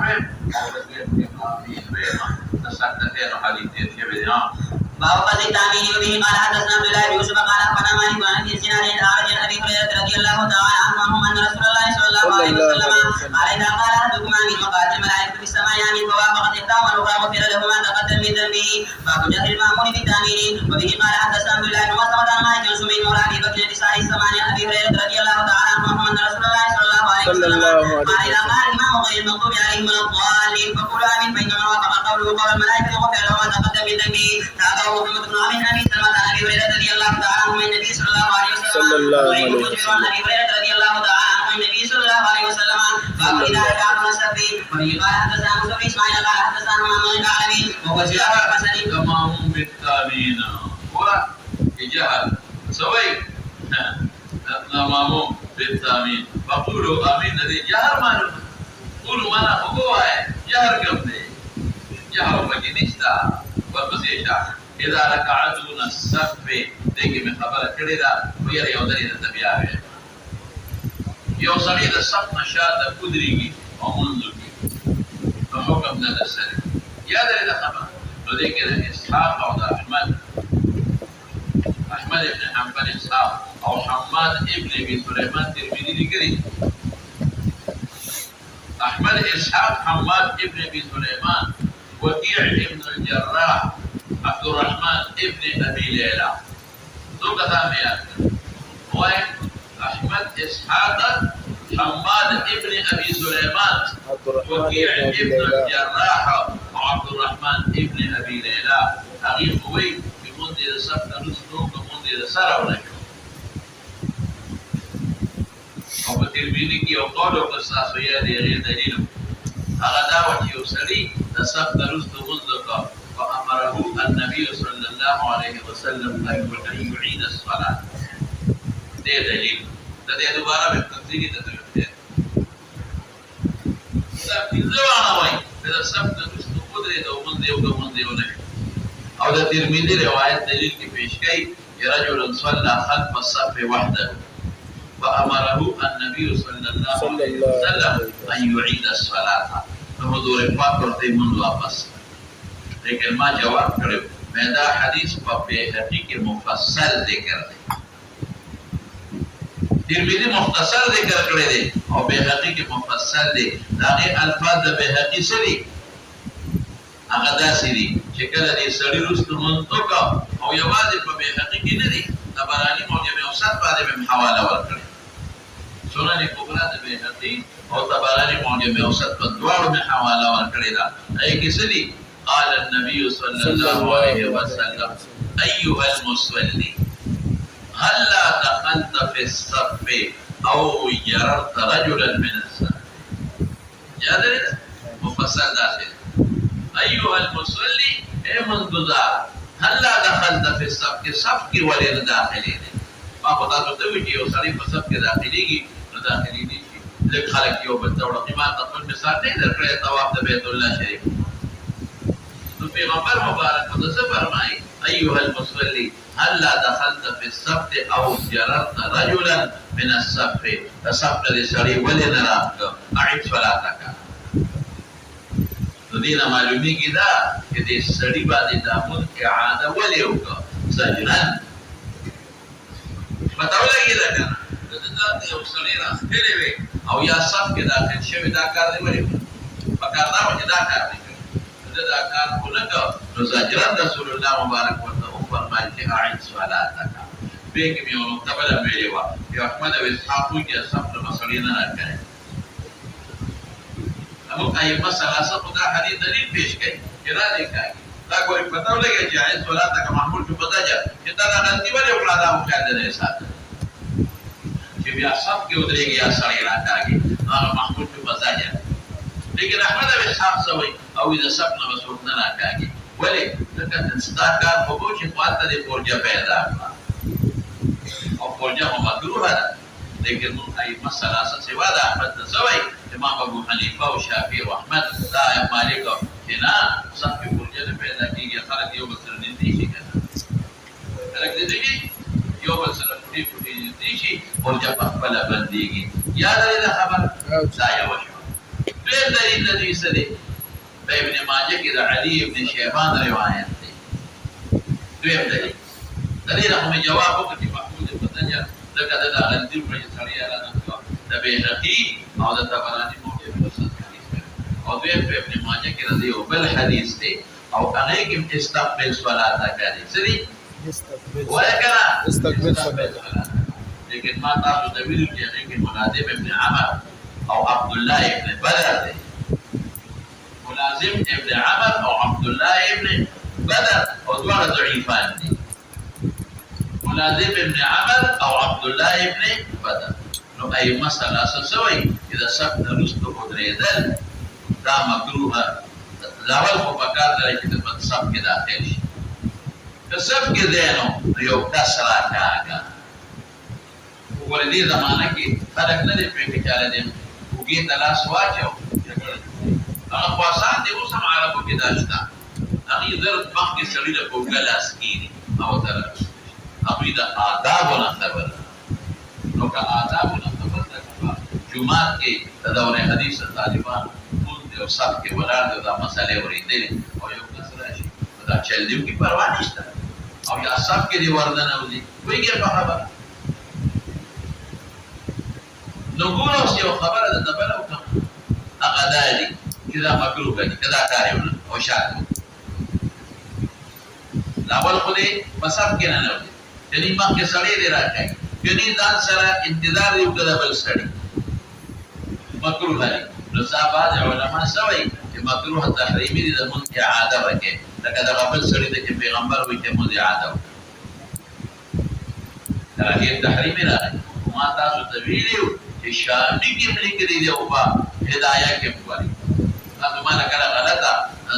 او د دې په آمين وي تسکته نو حدیث دې شوی دی فأوقات التأمين وبه قال حدثنا عبد الله بن يوسف قال أخبرنا مالك عن ابن سنان عن أبي هريرة رضي الله تعالى عنه أن رسول الله صلى الله عليه وسلم قال إذا قال أحدكم آمين وقالت الملائكة في السماء آمين فوافقت إحداهما الأخرى غفر له ما تقدم من ذنبه. باب جهل المأمون بالتأمين. وبه قال حدثنا عبد الله بن مسلمة عن مالك بن سمين مولى أبي بكر بن سعيد السماني عن أبي هريرة رضي الله تعالى عنه أن رسول الله صلى الله عليه وسلم قال إذا قال الإمام غير المغضوب عليهم ولا الضالين فقولوا آمين فإنما وافق قوله قول الملائكة غفر له ما تقدم من ذنبه. تابعه محمد بن عمرو عن أبي سلمة عن أبي هريرة رضي الله تعالى عنه عن النبي صلى الله عليه وسلم عن أبي هريرة رضي الله تعالى عنه عن النبي صلى الله عليه وسلم باب إذا ركعتم السبي. وبه قال حدثنا موسى بن إسماعيل قال حدثنا محمد بن العالمي وهو سلاح الحسن كما هم بالتامين هو جهل سوي نمامهم بالتامين فقولوا آمين الذي جهر ما نقول قولوا ما نقول جهر قبل جهر مجنستا وقسيشا إذا ركعتون السبح ديكي من خبرة كريدا ويرى يودري التبيعه یو سړی د صف نشاته کودريږي او منځوي په حکم د سره یاد لري دا خبره نو دې کې د اسحاق او د احمد ابن حنبل اسحاق او حماد ابن ابي سليمان ترمذي لیکلي احمد اسحاق حماد ابن ابي سليمان وكيع ابن الجراح عبد الرحمن ابن ابي ليلى دو كلاميات وين احمد اسحاق حماد ابن ابي سليمان وكيع ابن الجراح وعبد الرحمن ابن ابي ليلى اغي قوي في منذ سبت رسلو ومنذ سرونه او په ترمذي کې او قول او قصاص یې غیر دلیل هغه دا وتی وسلی د سبت رسلو منذ فامره النبي صلى الله عليه وسلم ان يعيد الصلاه دې دلیل د دې دوباره په تفصیلی ته ځي دا پیځوانه وای د سبت رسلو قدرت او منذ نه او د ترمذي روایت دلیل کې پیش کړي رجل صلى خلف الصف وحده فأمره النبي صلى الله عليه وسلم أن يعيد الصلاة فحضور پاک ورته مونږ واپس لیکن ما جواب کړو مې دا حدیث په حقیقت مفصل ذکر دی ترمذی مختصر ذکر کړی دی او به حقیقت مفصل دی دا غي الفاظ د به حقیقت سری هغه داسې دي چې کله دې سړی رسول منطقه او یوازې په به حقیقت نه دي تبرانی موجب اوسط باندې به حواله ورکړي سنن کبرى د به حقیقت او تبرانی موجب اوسط په دواړو به حواله ورکړي دا اې کیسلی قال النبي صلى الله عليه وسلم ايها المصلي هل دخلت في الصف او يررت رجلا من الصف جادر مفصل داخل ايها المصلي اي منتظر هل دخلت في الصف کې صف کې ولې داخلي دي ما په تاسو ته وی چې یو سړی په صف کې داخليږي نو داخلي دي لکه خلک یو بل ته وړي ما تاسو مثال نه درکړی طواف د بیت الله شریف نو پیغمبر مبارک د څه فرمایي ايها المصلي هل دخلت في الصف او جررت رجلا من الصف فصف لسړی ولې نه راغله اعد صلاتك دینه معلومی کی دا چې دې سړی باندې د امر اعاده ولې وکړه سجنن پتاو لګی دا کنه دا یو سړی راځي وي او یا صف کې داخل شوی دا کار دی ولې پکار دا چې دا کار دی دا کار ولګو نو زجران رسول الله مبارک ورته او فرمایي چې اعد صلاتک به کې یو نو تبل ویلی و یو احمد او اسحاق کې صف له مسلین نه راځي ابو قیم مسلاسه خدا حدیث دلیل پیش کړي کړه دې کوي دا کوئی پتاو لګي چې عین صلات کا معمول په پتا جا چې دا غلطي ولې وکړه دا مخکې نه سات چې بیا صف کې ودرېږي یا سړی راځي هغه معمول په پتا جا لیکن احمد ابن اسحاق سوی او اذا سبنا مسعود نه راکاږي ولې ځکه نستا کار په کو چې خواته د پورجه پیدا او پورجه هم مکروه ده لیکن مون ای مسله سوا ده احمد سوی امام ابو حنیفه او شافعی او احمد دا مالک نه صح پورجه نه پیدا کیږي خلک یو بل سره نږدې شي کنه خلک دې یو بل سره پټي نږدې شي پورجه په خپل باندېږي یاد لري دا خبر دا یو شو غير دليل الذي سدي ابن ماجه كده علي بن شيبان روايات دي غير دليل هم جوابه كتي محمود الفتنجا لقد دا غندي من سريا لا نقول ده بهقي او ده تبراني موجه بسد حديث او غير ابن ماجه كده دي بالحديث دي او عليكم استقبل صلاه كذا سري استقبل صلاه لكن ما تعرف دليل يعني ملازم ابن عمر او عبد الله ابن بدر دي ملازم ابن عمر او عبد الله ابن بدر او دوغه ضعيفان دي ملازم ابن عمر او عبد الله ابن بدر نو اي مساله سوي اذا سبت رستو قدريدل دا مكروه لاول کو پکار دی چې په سب کې داخل شي که سب کې دینو یو کسر راکاګه وګورې دې زمانہ کې خلک نه دی په چاله دي وګي تلاش واچو هغه خاصان دي اوس هم عربو کې داشتا هغه ضرب مخ کې سړی له کوګلاس کیږي او تر هغه د آداب نه خبر نو که آداب نه خبر ده جمعات کې تداوره حدیث طالبان ټول دي او صف کې ولاړ دي دا مسالې ورېدل او یو کس راشي دا چل دیو کې پروا نشته او یا صف کې دی وردن او دي ویږي په خبره نو ګورو چې یو خبره ده بل او هغه دالي چې دا مکروه دي کدا کارونه او شاته لاول خو دې مساب کې نه لوي یعنی ما کې سړی دی راځي یعنی ځان سره انتظار دی کدا بل سړی مکروه دي نو صاحب علماء سوي چې مکروه تحریمی دي د مون اعاده وکړي لکه دا خپل سړی د پیغمبر وي چې مون اعاده دا هي تحریمی راځي ما تاسو ته ویلو شامي کې ملي کې دی او په هدايه کې وایي تاسو ما نه کړه غلطه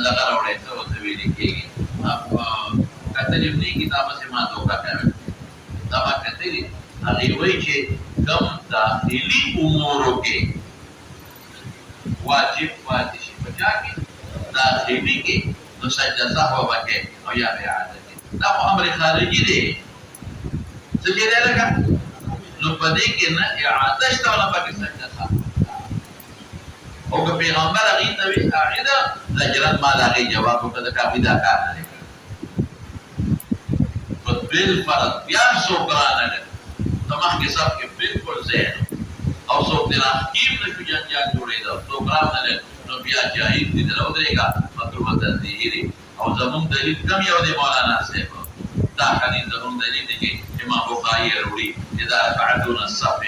دا غره وړي ته وته ویل کېږي کته دې کتاب سه ما دوکا کوي دا ما کته دي هغه وایي چې کم داخلي امور کې واجب پاتې شي بچا کې داخلي کې نو سجده صحو وکي او یا اعاده دا امر خارجي دی څه دې لکه نو پدې کې نه اعاده شته ولا پکې سجده صح او که پیغمبر هغه ته وی قاعده زجرت ما هغه جواب وکړه کافي دا کار نه په بل فرض بیا سوګرانه ده تمام کې سب کې بالکل ذهن او څوک دې راکیم نه جنجال جوړې ده سوګرانه نه نو بیا جاهل دې درو درېګا مطلب تدهيري او زمون دلیل کم یو دی مولانا صاحب دا حدیث زمون دلیل دی امام بخاری وروړي اذا فعلون الصف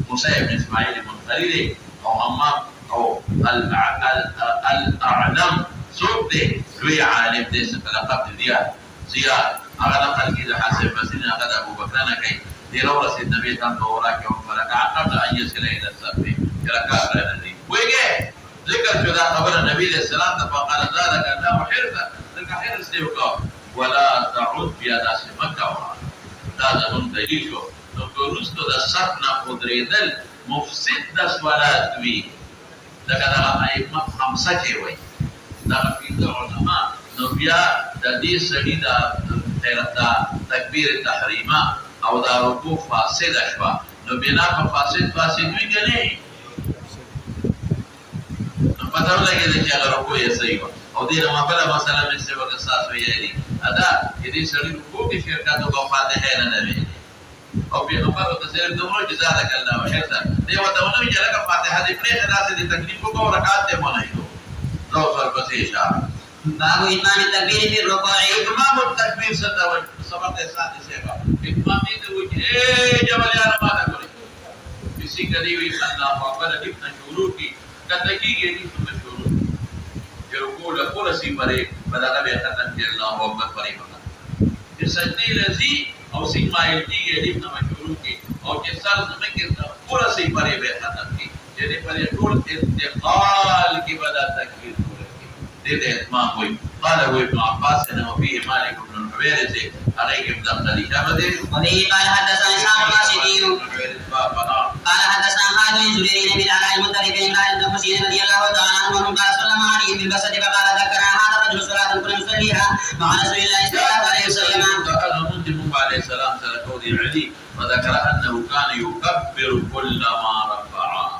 موسی بن اسماعیل منقری او حمام او الاعلم څوک دی لوی عالم دې څخه لقب زیاد هغه نقل کې د حسن بصری هغه د ابوبکر نه کوي دی رسول نبی تام دورا کې او فرقه قبل ان يصل الى الصف رکعت لري وګه ذکر شدا خبر نبی علیہ السلام ته فقال ذلك الله حرزه ذلك حرز دی وکړه ولا تعود بیا داسې مکه دا زمون دلیل شو نو ورستو د صف نه قدرېدل مفسد د صلات وی دا کله ائمه خمسه کې وای دا په علماء نو بیا د دې سړي دا تکبیر تحریمه او دا رکوع فاسد شوا نو بنا په فاسد وی کنه نو پته ولګي چې هغه رکوع یې صحیح او دې ما بل مثلا مې څه وکړ تاسو یې ادا دې سړي رکوع کې شرکت او فاتحه نه وی او پیغمبر ته سره دوه جزاء کړه او شرط دی وته نو چې لکه فاتحه دې پرې خلاص دې تکلیف کو رکعات ته مونږ نو سر پسې اشاره باب اتمام التكبير في الركوع اتمام التكبير ستوي سبق اسات سیوا اتمام دې وې جبل یار ما تا کوي کسی کدی وی الله اکبر دې شروع کی کته کیږي دې شروع چې رکوع له پوره سی پرې بداګه به ختم کړي الله اکبر پرې وکړه چې سجدي لذي او سیما کیږي دې نو شروع کی او چې سر زمکه پوره سی پرې به ختم کی چې دې پرې ټول انتقال کی بدات دي إتمام وي قاله ابن عباس إنه فيه مالك بن الحويرث عليه بدخل إجابته. وبه قال حدثنا إسحاق الراشدي قال حدثنا خالد بن زبير بن علي المطلب بن خالد بن حسين رضي الله تعالى عنه قال سلم عليه بالبسط فقال ذكر هذا الرجل صلاة كنا نصليها مع رسول الله صلى الله عليه وسلم. قال المنذر عليه السلام سلكوني علي وذكر أنه كان يكبر كلما رفع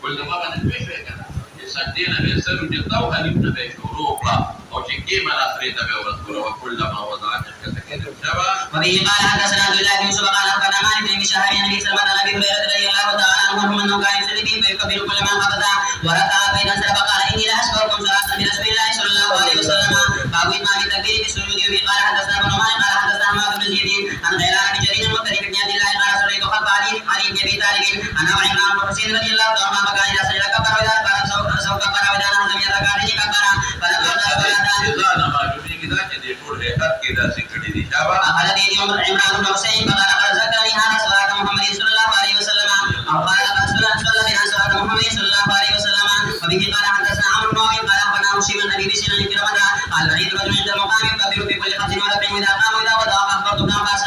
كلما من بيشوي كذا يسدينا بيسروا جلده هلبنا بيشوروه أو شكي من أخريت بيورثه وكلما وضعت كذا شبه. وبه قال حدثنا عبد الله بن يوسف قال أخبرنا مالك بن شهاب عن أبي سلمة عن أبي هريرة رضي الله تعالى عنه أنه كان يصلي به فيكبر كلما قبض وركع فإذا انصرف قال إني لأشبهكم صلاة برسول الله صلى الله عليه وسلم باب إتمام التكبير بالسجود. وبه قال حدثنا ابن نعمان قال حدثنا حماد بن زيد عن غيلان بن جرير المطلب بن عبد الله قال صليت خلف علي بن أبي طالب عن عمران بن حسين رضي الله تعالى عنه فكان إذا سجد كبر وإذا قال سوف كبر وإذا نهض من ركعته كبر فلما إذا ما جميع كذا كذي يقول هيك كذا سكتي دي شبه. أخذ به عمران بن حسين فقال قد ذكرني هذا صلاة محمد صلى الله عليه وسلم أو قال صلى بنا صلاة محمد صلى الله عليه وسلم. وبه قال حدثنا عمرو بن عمرو قال أخبرنا هشيم بن أبي بشير عن كرمة قال بعيد رجل عند المقام يكبر في كل خمس وربع إذا قام وإذا وضع فأخبرت ابن عباس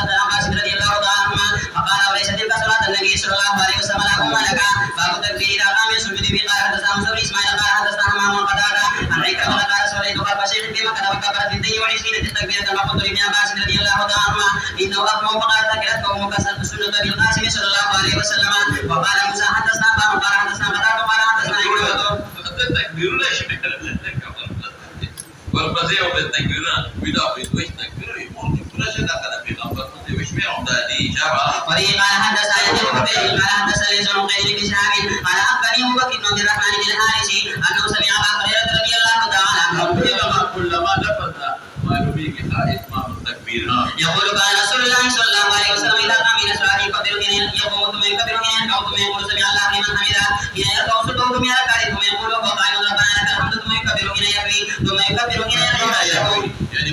رضي الله تعالى عنهما فقال وليس تلك صلاة النبي صلى الله عليه وسلم لكم لك باب التكبير إذا قام يسجد. به قال حدثنا موسى بن إسماعيل قال حدثنا همام بن قتادة عن عكرمة قال صليت خلف شيخ في مكة وكبرت 22 تكبيرة فقلت لابن عباس رضي الله تعالى عنهما إنه أقوم فقال ذكرت قومك سنة بالقاسم صلى الله عليه وسلم. وقال موسى حدثنا باب قال حدثنا قتادة قال حدثنا عكرمة. التكبير ليش بكلام والبزيه بالتكبير بدا في وش تكبير يقول كل شيء دخل في قبر وش بيعمل دي شباب. وبه قال حدثنا يزيد بن قال حدثنا ليس بن قيل بن شهاب قال أخبرني أبو بكر بن عبد الرحمن بن الحارث أنه سمع أبا هريرة رضي الله تعالى عنه كلما نفذ ما يبيك إتمام التكبير يقول كان رسول الله صلى الله عليه وسلم إذا قام من الصلاة يكبر يقوم ثم يكبر ثم يقول سمع الله لمن حمده يركع سجود ثم يركع ثم يقول وقائل ربنا لك الحمد ثم يكبر ثم يكبر يعني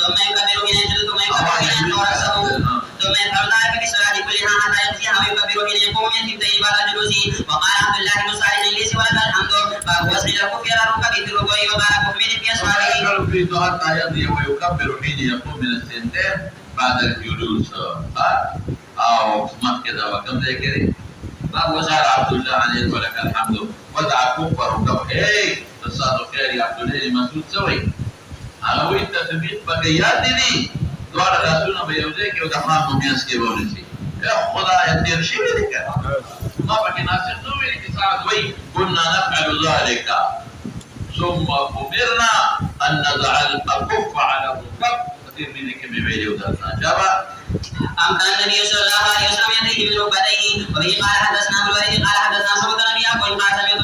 ثم يكبر ثم يكبر ثم يفعل ذلك بصلاة كلها حتى يمسح ويكبر حين يقوم من الثنتين بعد جلوسه. وقال عبد الله بن سعيد ليس ولك الحمد فهو وزن الكف على ركبه في الركوع وقال كف في أصحابه في حتى يمضي ويكبر حين يقوم من الثنتين بعد الجلوس أو ما كذا وكم ذي كذا. وقال عبد الله عليه ولك الحمد ودع كف ركبه هي تصادق خير يا عبد الله مسعود سوي على وين تثبيت بقيات دي دوار رسولنا بيوزي كي ودخلنا مميز كي بولسي يا خدا يدير شيء ذلك ما بقي ناس نوي لك ساعد وي كنا نفعل ذلك ثم أمرنا أن نضع الكف على الركب كثير من ذلك بيبيلي ودخلنا جابا أمكن النبي صلى الله عليه وسلم يديه بركبتيه. وبه قال حدثنا ابن الوليد قال حدثنا صوت النبي أبو قال سمعت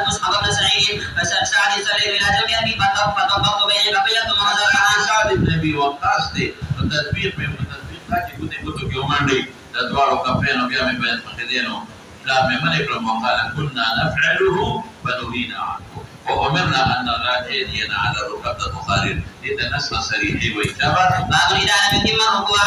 مصعب بن سعيد فسعد صليت إلى جنب أبي فطبقت بين بقية ثم نظر عن سعد بن أبي وقاص دي التطبيق من التطبيق لكن كنت يومان دي تدوار كفين وبيا من بين فخذينه لا من يكرم وقال كنا نفعله فنهينا عنه وأمرنا أن نراجع يدينا على ركبة البخاري لتنسى صريحي ويتابع باب إذا لم يتم الركوع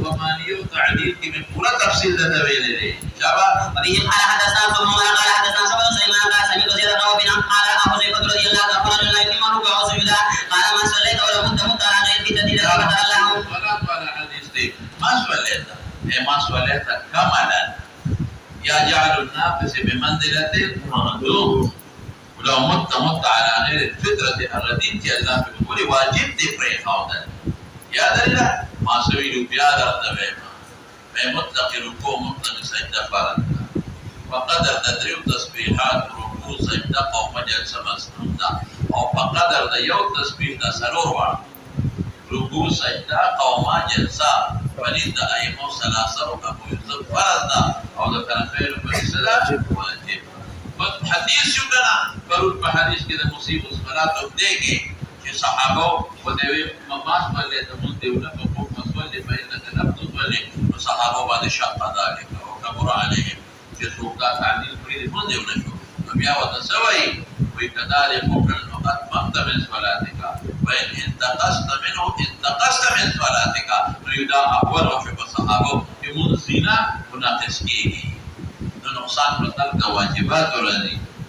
ومانيو تعديل من كل تفصيل تتبين لي شباب. وبه قال حدثنا سلمان قال حدثنا سبع سليمان قال سمعت زيد بن عوف قال أبو زيد رضي الله عنه لا يتم الركوع والسجود قال ما صليت ولا كنت على غير فتنة ذكرت الله ولا على حديث دي ما صليت ما صليت كمالا يجعل الناقص بمنزلة المهدوم ولو مت على غير الفطرة التي جعلنا في كل واجب تفريق هذا يا دليل ما سويلو بيادر تبعما ما مطلق ركوع مطلق سجدة فرد وقدر تدريب تسبيحات ركوع سجدة قوم جلسة مسنونة أو فقدر ديو تسبيح سرور ركوع سجدة قوم جلسة ولد أيمو سلاسة ركوع يوسف فرد أو ذكر خير بالسلام واجب حديث يقولنا فرد بحديث كده مصيب وصلاة وبديكي في صحابه ودوي ما صلى تمون دولة فوق ما صلى فإنك لم تصلي وصحابه بعد شق ذلك وكبر عليهم في سلطات عن الفريد من دولة شو نبيا وتسوي وكذلك ممكن أتممت من صلاتك وإن انتقصت من صلاتك نريد أول وشب صحابه يمون زنا ونقص كيه نقصان بطل واجبات ولدي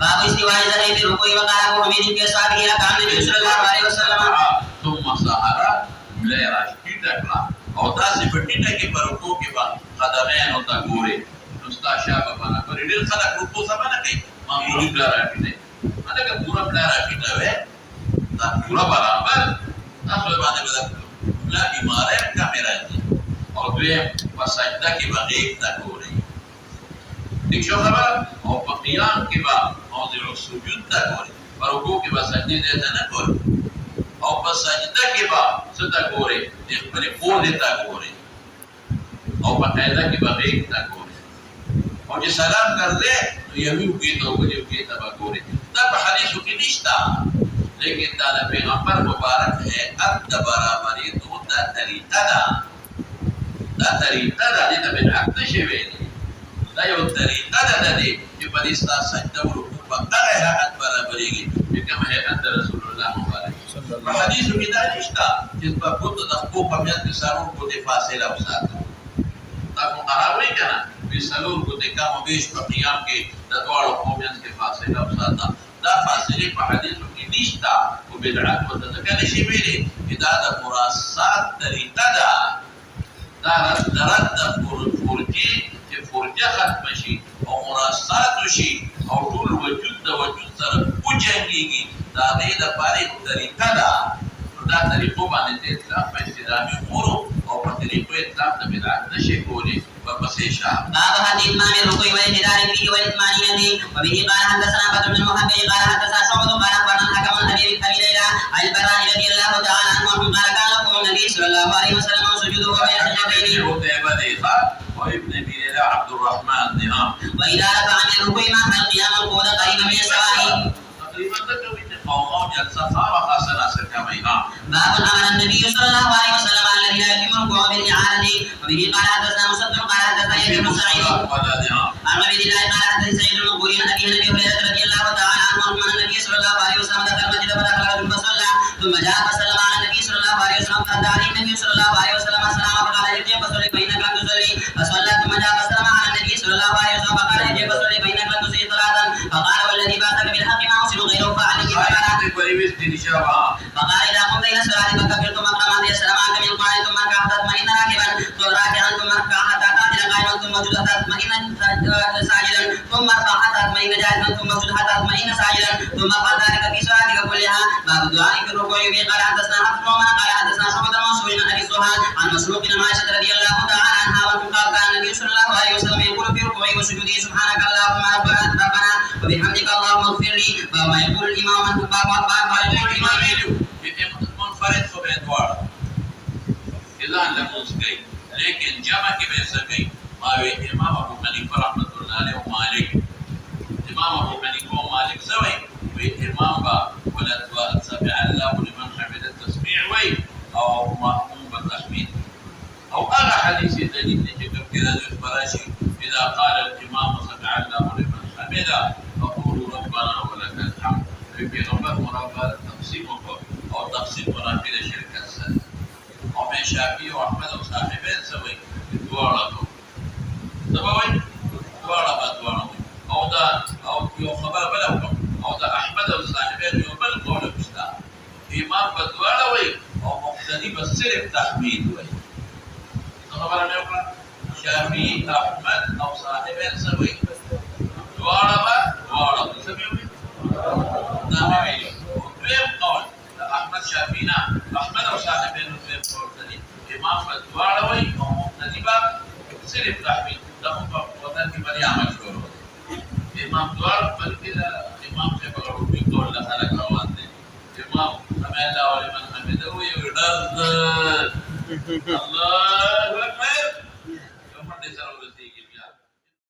باب استواء ظهره في الركوع وقال ابو حميد في اصحابه الى كان النبي صلى الله عليه وسلم ثم سحر ملای راشتی ټکلا او تاسو په ټیټه کې پر رکوع کې با قدمین او تا ګوري نوستا شابه باندې پر ډېر خلک رکوع سم نه کوي معمولی بلا راکړي هغه پورا بلا راکړي وې دا پورا برابر تاسو باندې بدل لا بیماره کیمرا دي او دوی په سجده کې باندې تا ګوري دښو خبر او په قیام کې با موضوع سجود تا ګوري پر رکوع کې با سجده دې نه ګوري او په سجده کې با څه ګوري د خپل قول ته ګوري او په قاعده کې به غیږ ته ګوري او چې سلام کړل یو کې ته وګوري کې ته ګوري دا په حدیثو کې نشته لیکن دا د پیغمبر مبارک ہے اد برابرې دوه دا طریقه ده د بدعت نشي ویلي دا یو طریقه ده چې په دې سجده ورکوع په هغه حالت برابرېږي چې کوم هيئت رسول الله مبارک په حدیثو کې دا نشته چې په کوته د خپل په میان کې سارو کو د فاصله وساتو دا کو هغه کنه په سلور کو د کوم بیش په قیام کې د دوړو په میان کې فاصله وساته دا فاصله په حدیثو کې نشته او بدعت وته ځکه نشي ویلي دا د مراسات طریقه ده دا رد فرجي چې فرجه ختم شي او مراسات شي او ټول وجود د وجود سره وجنګيږي دا دې د پاره طریقه ده دا طریقو باندې اسلام په استدامه امور او په طریقو اسلام د بدعت نشي کولی په بسیشا باب حديث ما من ركوع والاعتدال فيه والاطمئنان وبه قال حدثنا بدر بن محمد قال حدثنا شعبة قال اخبرنا الحكم عن ابي ليلى عن البراء رضي الله تعالى عنه قال كان لكم النبي صلى الله عليه وسلم سجوده بين سجدتين وابن ابي ليلى عبد الرحمن نعم واذا رفع من الركوع مع القيام القول قريبا من السواء تقريبا قومون جلسة خارقة سنة كميها باب امر النبي صلى الله عليه وسلم على الذي لا يتم الركوع بالاعاده وبه قال حدثنا مسدد قال حدثنا يحيى بن سعيد عن عبد الله قال حدثنا سعيد بن المقبول عن ابي هريره رضي الله تعالى عنه ان النبي صلى الله عليه وسلم دخل المسجد فدخل رجل فصلى ثم جاء فسلم على النبي صلى الله عليه وسلم فرد عليه النبي صلى الله عليه وسلم السلام فقال ارجع فصلي فانك لم تصلي فصلى ثم جاء فسلم على النبي صلى الله عليه وسلم فقال ارجع فصلي فانك لم تصلي صلاه فقال والذي بعثك بالحق ما احسن غيره فعليه فقال إذا قمت إلى الصلاة فكبر ثم اقرأ ما تيسر معك من القرآن ثم اركع حتى تطمئن راكبا ثم راكعا ثم اركع حتى تعدل قائما ثم اسجد حتى تطمئن ساجدا ثم ارفع حتى تطمئن جالسا ثم اسجد حتى تطمئن ساجدا ثم افعل ذلك في صلاتك كلها باب الدعاء في الركوع به قال حدثنا حفص بن عمر قال حدثنا شعبة المنصور عن أبي الزهاد عن مسروق بن عائشة رضي الله تعالى عنها وقال كان النبي صلى الله عليه وسلم يقول في ركوعه وسجوده سبحانك اللهم ربنا وبحمدك اللهم اغفر لي وما يقول الإمام منفرد خو به دوار اذا لموس گئی لیکن جمع کې به سګي ما وی امام ابو حنیفه رحمۃ اللہ علیہ و مالک امام ابو حنیفه و مالک سوي وی امام با ولد سمع الله لمن حمد التسميع وی او مأموم بالتحميد او هذا حديث دليل چې كده براشي اذا قال الامام سمع الله لمن حمده فقولوا ربنا ولك الحمد في غمر مرابط تقسيم او تقسيم منافذ شركة السنة ومن شافعي واحمد وصاحبين سوي دوارتو سبوي دوارة او دا او يو خبر بلوكم او دا احمد وصاحبين يو بلقوا لبشتا امام بدوارة وي او مقتدي بصرف تحميد وي خبر نوكا شافعي احمد او صاحبين سوي دوارة سبوي نعم وفيهم قول احمد شافعينا احمد وصاحبين وفيهم قول ثاني امام بدواروي ومقتدبا سلف تحميد لهم وطن کی بڑی مشهور امام دوار بلکہ امام سے بغروبی قول لخلق روان دے امام سمع الله ولمن حمده ويرد الله